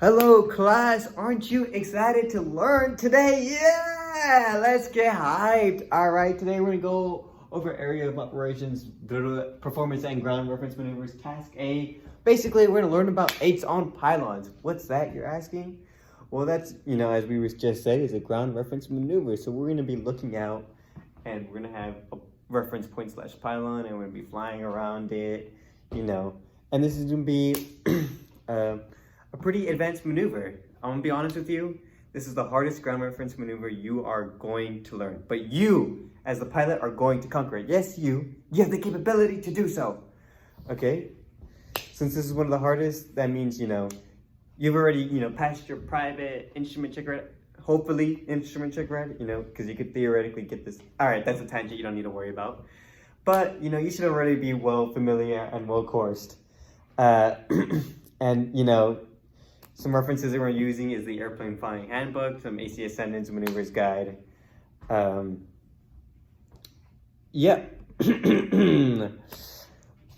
Hello class, aren't you excited to learn today? Yeah, let's get hyped. All right, today we're gonna go over area of operations, performance and ground reference maneuvers, task A. Basically, we're gonna learn about eights on pylons. What's that, you're asking? Well, that's, as we just said, is a ground reference maneuver. So we're gonna be looking out and we're gonna have a reference point slash pylon and we're gonna be flying around it, and this is gonna be a pretty advanced maneuver. I'm gonna be honest with you, this is the hardest ground reference maneuver you are going to learn. But you, as the pilot, are going to conquer it. Yes, you have the capability to do so. Okay? Since this is one of the hardest, that means, you've already, passed your private instrument check ride. Hopefully, instrument check ride, because you could theoretically get this. All right, that's a tangent you don't need to worry about. But, you should already be well familiar and well coursed. And, some references that we're using is the Airplane Flying Handbook, some AC Ascendance Maneuvers Guide. Yeah.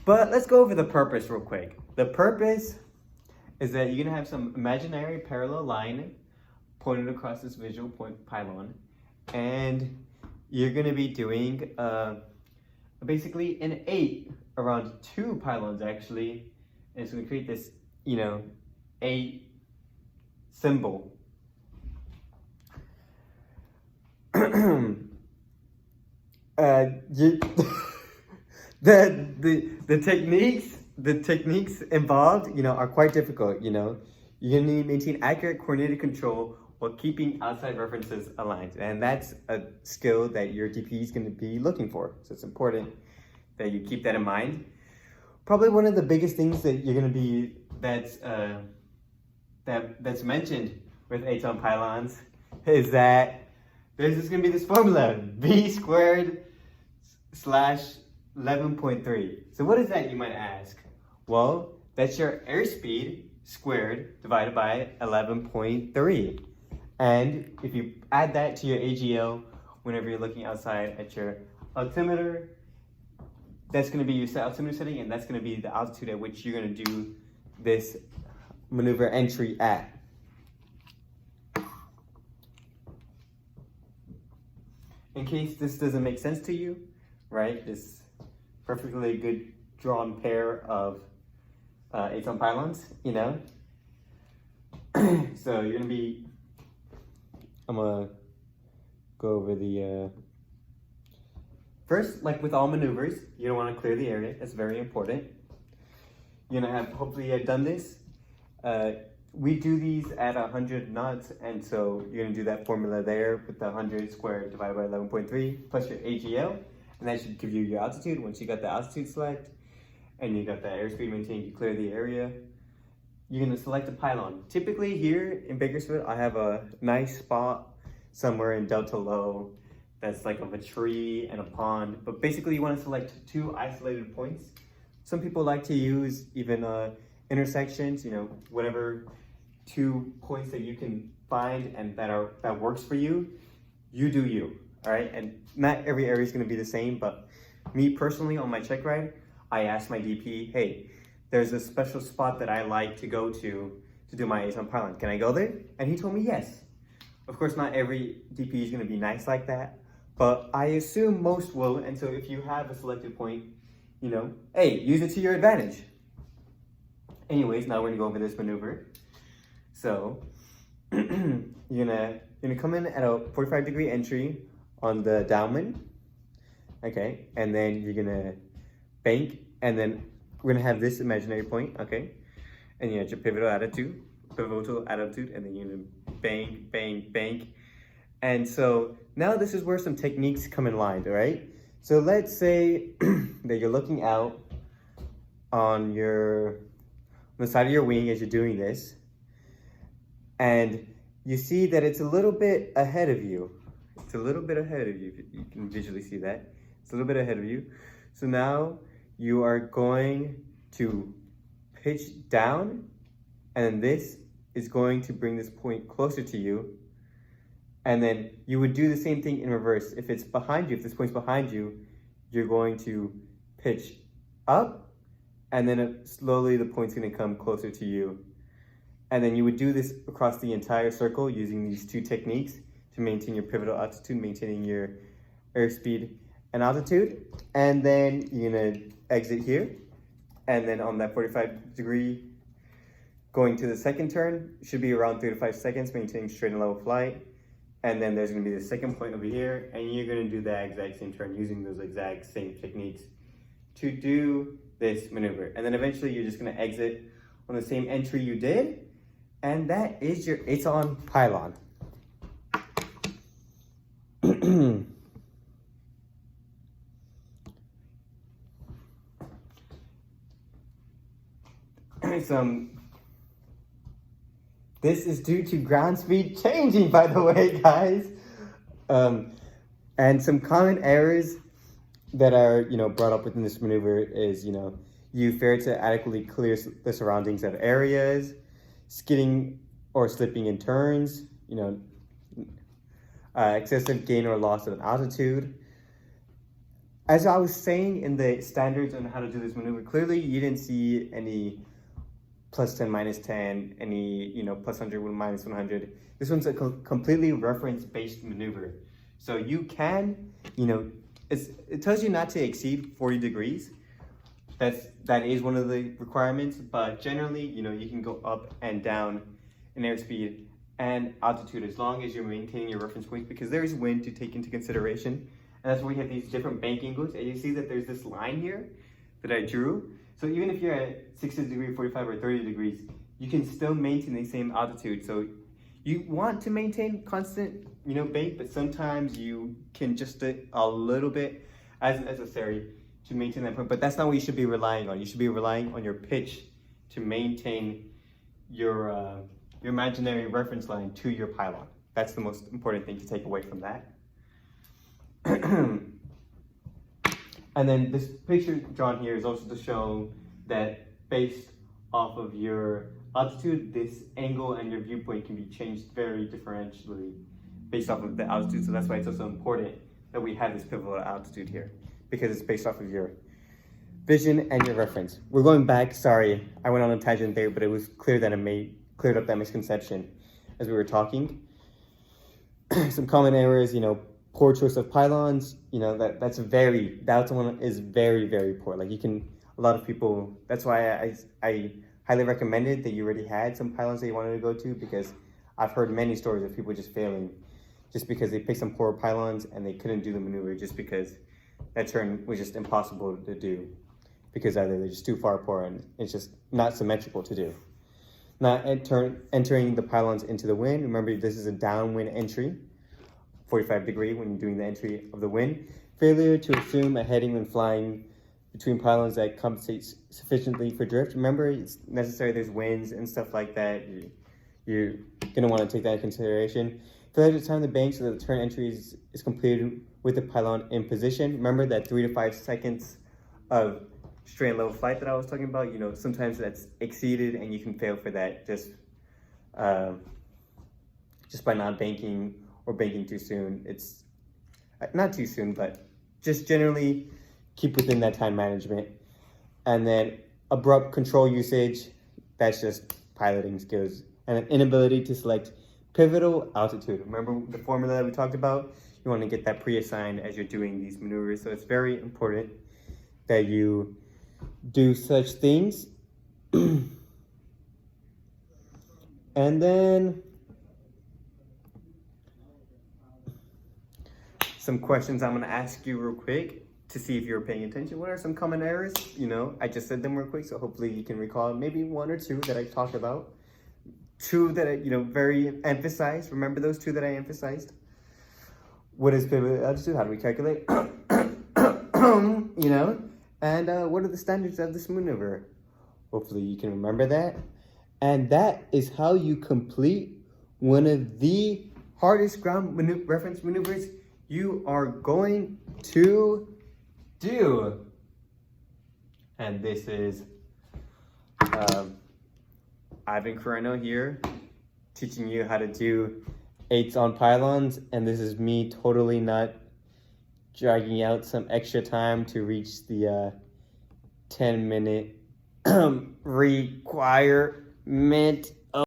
But let's go over the purpose real quick. The purpose is that you're gonna have some imaginary parallel line pointed across this visual point pylon, and you're gonna be doing basically an 8 around 2 pylons actually, and it's gonna create this, 8 symbol. The techniques involved, are quite difficult. You're gonna need to maintain accurate coordinated control while keeping outside references aligned, and that's a skill that your DP is going to be looking for. So it's important that you keep that in mind. Probably one of the biggest things that you're going to be that's mentioned with 8 on pylons is that there's just going to be this formula, v squared slash 11.3. So what is that, you might ask? Well, that's your airspeed squared divided by 11.3. And if you add that to your AGL whenever you're looking outside at your altimeter, that's going to be your altimeter setting, and that's going to be the altitude at which you're going to do this maneuver entry at. In case this doesn't make sense to you, right? This perfectly good drawn pair of 8 on pylons, So you're gonna be, I'm gonna go over the, first, like with all maneuvers, you don't wanna clear the area. That's very important. You're gonna have, hopefully you have done this. We do these at 100 knots, and so you're gonna do that formula there with the 100 squared divided by 11.3 plus your AGL, and that should give you your altitude. Once you got the altitude select, and you got the airspeed maintained, you clear the area, you're gonna select a pylon. Typically here in Bakersfield, I have a nice spot somewhere in Delta Low that's like of a tree and a pond, but basically you wanna select 2 isolated points. Some people like to use even intersections, whatever 2 points that you can find and that works for you, you do you, all right? And not every area is gonna be the same, but me personally on my check ride, I asked my DP, hey, there's a special spot that I like to go to do my 8 on pylon. Can I go there? And he told me yes. Of course, not every DP is gonna be nice like that, but I assume most will, and so if you have a selected point, hey, use it to your advantage. Anyways, now we're gonna go over this maneuver. So, you're gonna come in at a 45-degree entry on the downwind, okay? And then you're gonna bank, and then we're gonna have this imaginary point, okay? And you have your pivotal attitude, and then you're gonna bank, bank, bank. And so now this is where some techniques come in line, all right? So let's say that you're looking out on the side of your wing as you're doing this, and you see that it's a little bit ahead of you. It's a little bit ahead of you. You can visually see that. It's a little bit ahead of you. So now you are going to pitch down, and this is going to bring this point closer to you. And then you would do the same thing in reverse. If it's behind you, if this point's behind you, you're going to pitch up, and then slowly the point's gonna come closer to you. And then you would do this across the entire circle using these two techniques to maintain your pivotal altitude, maintaining your airspeed and altitude. And then you're gonna exit here. And then on that 45-degree, going to the second turn, should be around 3 to 5 seconds, maintaining straight and level flight. And then there's gonna be the second point over here, and you're gonna do the exact same turn using those exact same techniques to do this maneuver. And then eventually you're just gonna exit on the same entry you did, and that is your It's On pylon. This is due to ground speed changing, by the way, guys. And some common errors that are, brought up within this maneuver is, you fail to adequately clear the surroundings of areas, skidding or slipping in turns, excessive gain or loss of altitude. As I was saying in the standards on how to do this maneuver, clearly you didn't see any +10, -10, any, +100, -100. This one's a completely reference-based maneuver. So you can, it tells you not to exceed 40 degrees. That is one of the requirements, but generally, you can go up and down in airspeed and altitude as long as you're maintaining your reference points, because there is wind to take into consideration. And that's why we have these different bank angles. And you see that there's this line here that I drew. So even if you're at 60 degrees, 45 or 30 degrees, you can still maintain the same altitude. So you want to maintain constant, bank, but sometimes you can just do a little bit as necessary to maintain that point. But that's not what you should be relying on. You should be relying on your pitch to maintain your imaginary reference line to your pylon. That's the most important thing to take away from that. And then this picture drawn here is also to show that based off of your altitude, this angle and your viewpoint can be changed very differentially based off of the altitude. So that's why it's also important that we have this pivotal altitude here, because it's based off of your vision and your reference. We're going back, sorry, I went on a tangent there, but it was clear that cleared up that misconception as we were talking. Some common errors, poor choice of pylons, that one is very, very poor. Like a lot of people, that's why I highly recommended that you already had some pylons that you wanted to go to, because I've heard many stories of people just failing just because they picked some poor pylons and they couldn't do the maneuver just because that turn was just impossible to do, because either they're just too far apart and it's just not symmetrical to do. Not entering the pylons into the wind. Remember, this is a downwind entry. 45 degree when you're doing the entry of the wind. Failure to assume a heading when flying between pylons that compensates sufficiently for drift. Remember, it's necessary, there's winds and stuff like that. You're gonna wanna take that into consideration. Failure to time the bank so that the turn entry is completed with the pylon in position. Remember that 3 to 5 seconds of straight and level flight that I was talking about, sometimes that's exceeded and you can fail for that just by not banking or banking too soon. It's not too soon, but just generally keep within that time management. And then abrupt control usage, that's just piloting skills. And an inability to select pivotal altitude. Remember the formula that we talked about? You want to get that pre-assigned as you're doing these maneuvers. So it's very important that you do such things. And then some questions I'm gonna ask you real quick to see if you're paying attention. What are some common errors? I just said them real quick, so hopefully you can recall maybe 1 or 2 that I talked about. 2 that I, very emphasized. Remember those 2 that I emphasized? What is pivotal altitude? How do we calculate? And what are the standards of this maneuver? Hopefully you can remember that. And that is how you complete one of the hardest ground reference maneuvers you are going to do. And this is Ivan Carreno here, teaching you how to do 8s on pylons, and this is me totally not dragging out some extra time to reach the 10-minute requirement.